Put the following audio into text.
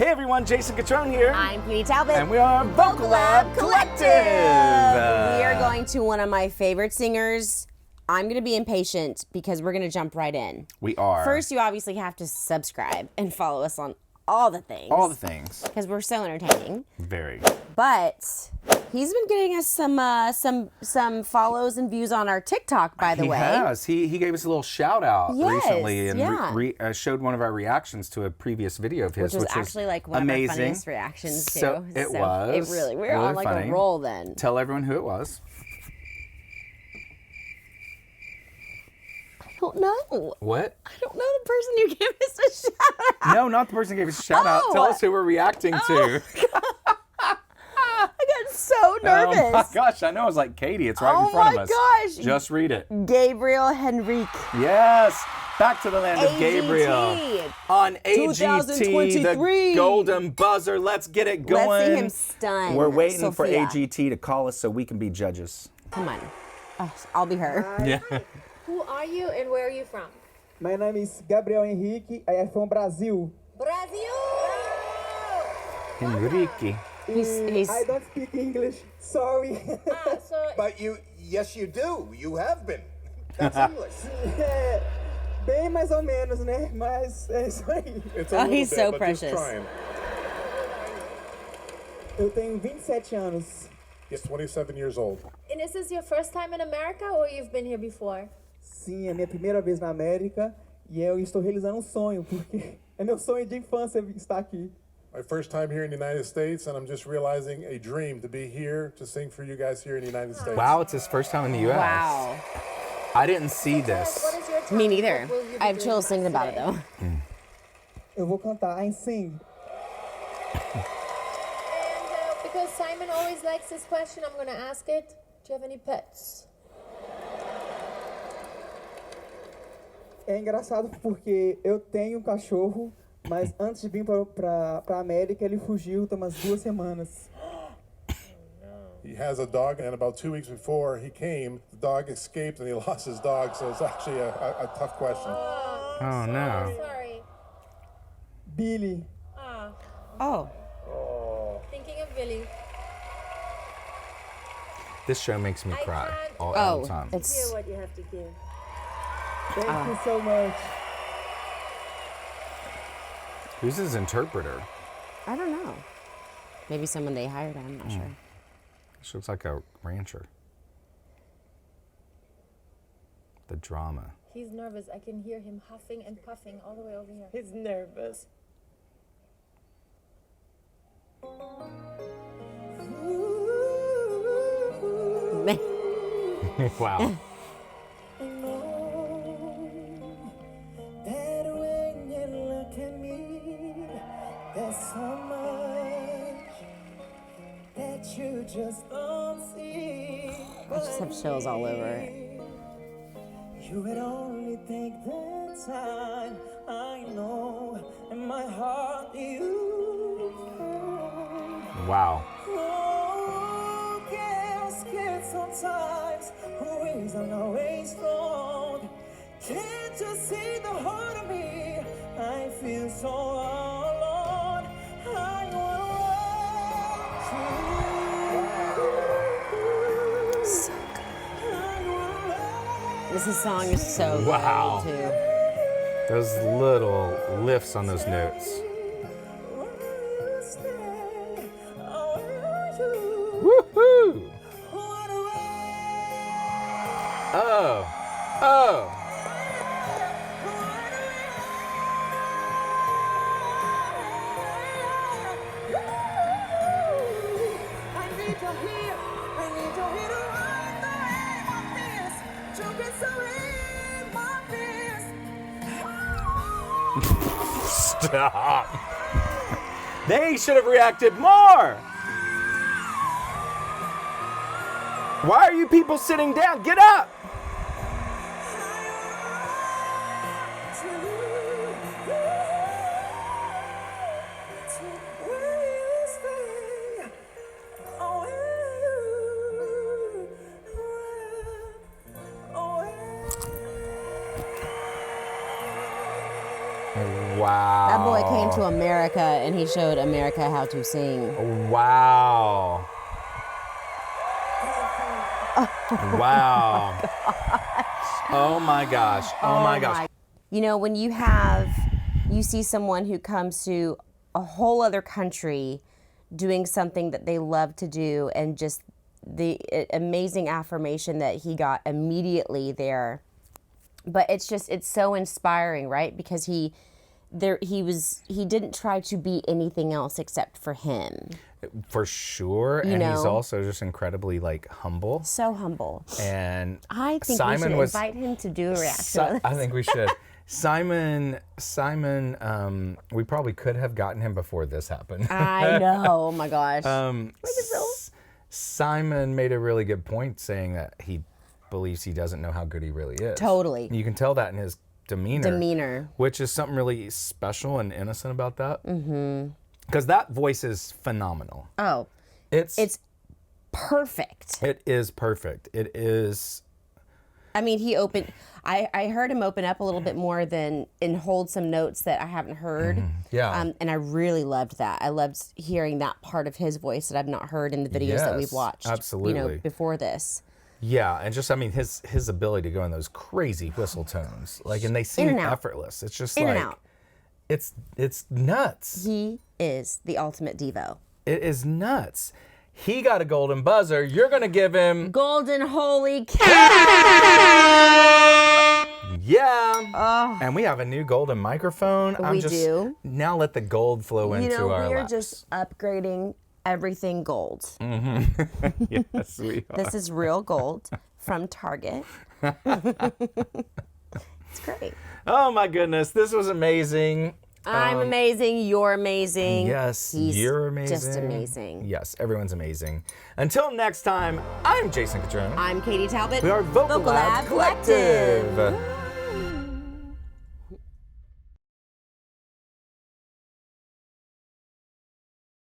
Hey everyone, Jason Catron here. I'm Katie Talbot. And we are Vocal Lab Collective. We are going to one of my favorite singers. I'm going to be impatient because we're going to jump right in. We are. First, you obviously have to subscribe and follow us on all the things. All the things. Because we're so entertaining. Very. But he's been getting us some follows and views on our TikTok, by the way. He has. He gave us a little shout out recently and yeah. Showed one of our reactions to a previous video of his, which was actually like one amazing. of our funniest reactions too. So it was. It really, we were really on like funny. a roll then. Tell everyone who it was. I don't know. What? I don't know the person you gave us a shout out. No, not the person who gave us a shout out. Tell us who we're reacting to. I got so nervous. Oh my gosh, I know. I was like, Katie, it's right in front of us. Oh my gosh. Just read it. Gabriel Henrique. Yes. Back to the land of AGT. Gabriel. On AGT, 2023. the golden buzzer. Let's get it going. Let's see him stun. We're waiting for Sophia. AGT to call us so we can be judges. Come on. Oh, I'll be her. Yeah. Who are you and where are you from? My name is Gabriel Henrique. I am from Brazil. Brazil! Henrique. He's I don't speak English. Sorry. But yes you do. You have been. That's English. É, bem mais ou menos, né? Mas é isso aí. It's a little he's bit, so but precious. Just trying. Eu tenho 27 anos. He's 27 years old. And is this your first time in America or you've been here before? Sim, é minha primeira vez na América e eu estou realizando um sonho, porque é meu sonho de infância estar aqui. My first time here in the United States, and I'm just realizing a dream to be here to sing for you guys here in the United States. Wow, it's his first time in the U.S. wow. I didn't see this. What is your talent? Me neither. What will you be I have doing chills thinking about it today? though. Eu vou cantar I Sing. And because Simon always likes this question, I'm going to ask it. Do you have any pets? É engraçado porque eu tenho um cachorro, mas antes de vir pra América, ele fugiu tem umas 2 semanas. He has a dog, and about 2 weeks before he came, the dog escaped and he lost his dog, so it's actually a tough question. Oh, no. Sorry. Billy. Oh. Thinking of Billy. This show makes me cry all the time. Hear It's what you have to give. Thank you so much. Who's his interpreter? I don't know. Maybe someone they hired. I'm not sure. She looks like a rancher. The drama. He's nervous. I can hear him huffing and puffing all the way over here. He's nervous. Wow. I know that when you look at me, there's so much that you just don't see. I just have chills all over. You would only take the time. I know in my heart you. Wow. Oh, get scared sometimes. Always and always strong. Can't you see the heart of me? I feel so alone. I wanna run So to you. This song is so good Wow. too. Those little lifts on those notes. Woohoo! Oh. Oh. Stop. They should have reacted more. Why are you people sitting down? Get up. That Wow. till it came to America and he showed America how to sing. Wow. Wow. Oh my gosh. Oh my gosh. You know, when you see someone who comes to a whole other country doing something that they love to do, and just the amazing affirmation that he got immediately there. But it's so inspiring, right? Because he didn't try to be anything else except for him. For sure. You know? He's also just incredibly like humble. So humble. And I think Simon we should invite him to do a reaction. I think we should. Simon, we probably could have gotten him before this happened. I know. Oh my gosh. Simon made a really good point saying that he believes he doesn't know how good he really is. Totally. You can tell that in his demeanor. Which is something really special and innocent about that. Mm-hmm. Because that voice is phenomenal. Oh. It's perfect. It is perfect. It is. I mean, I heard him open up a little bit more and hold some notes that I haven't heard. Yeah. And I really loved that. I loved hearing that part of his voice that I've not heard in the videos that we've watched. Absolutely. You know, before this. Yeah, and just, I mean, his ability to go in those crazy whistle tones, like, and they seem effortless. It's just in like, and out. It's nuts. He is the ultimate Devo. It is nuts. He got a golden buzzer. You're gonna give him golden holy cow. Yeah. And we have a new golden microphone. We do. Now let the gold flow into our we are laps. just upgrading everything gold. Mm-hmm. Yes, we are. This is real gold from Target. It's great. Oh my goodness, this was amazing. I'm amazing. You're amazing. Yes, you're amazing. Just amazing. Yes, everyone's amazing. Until next time, I'm Jason Catron. I'm Katie Talbot. We are Vocal Lab Collective.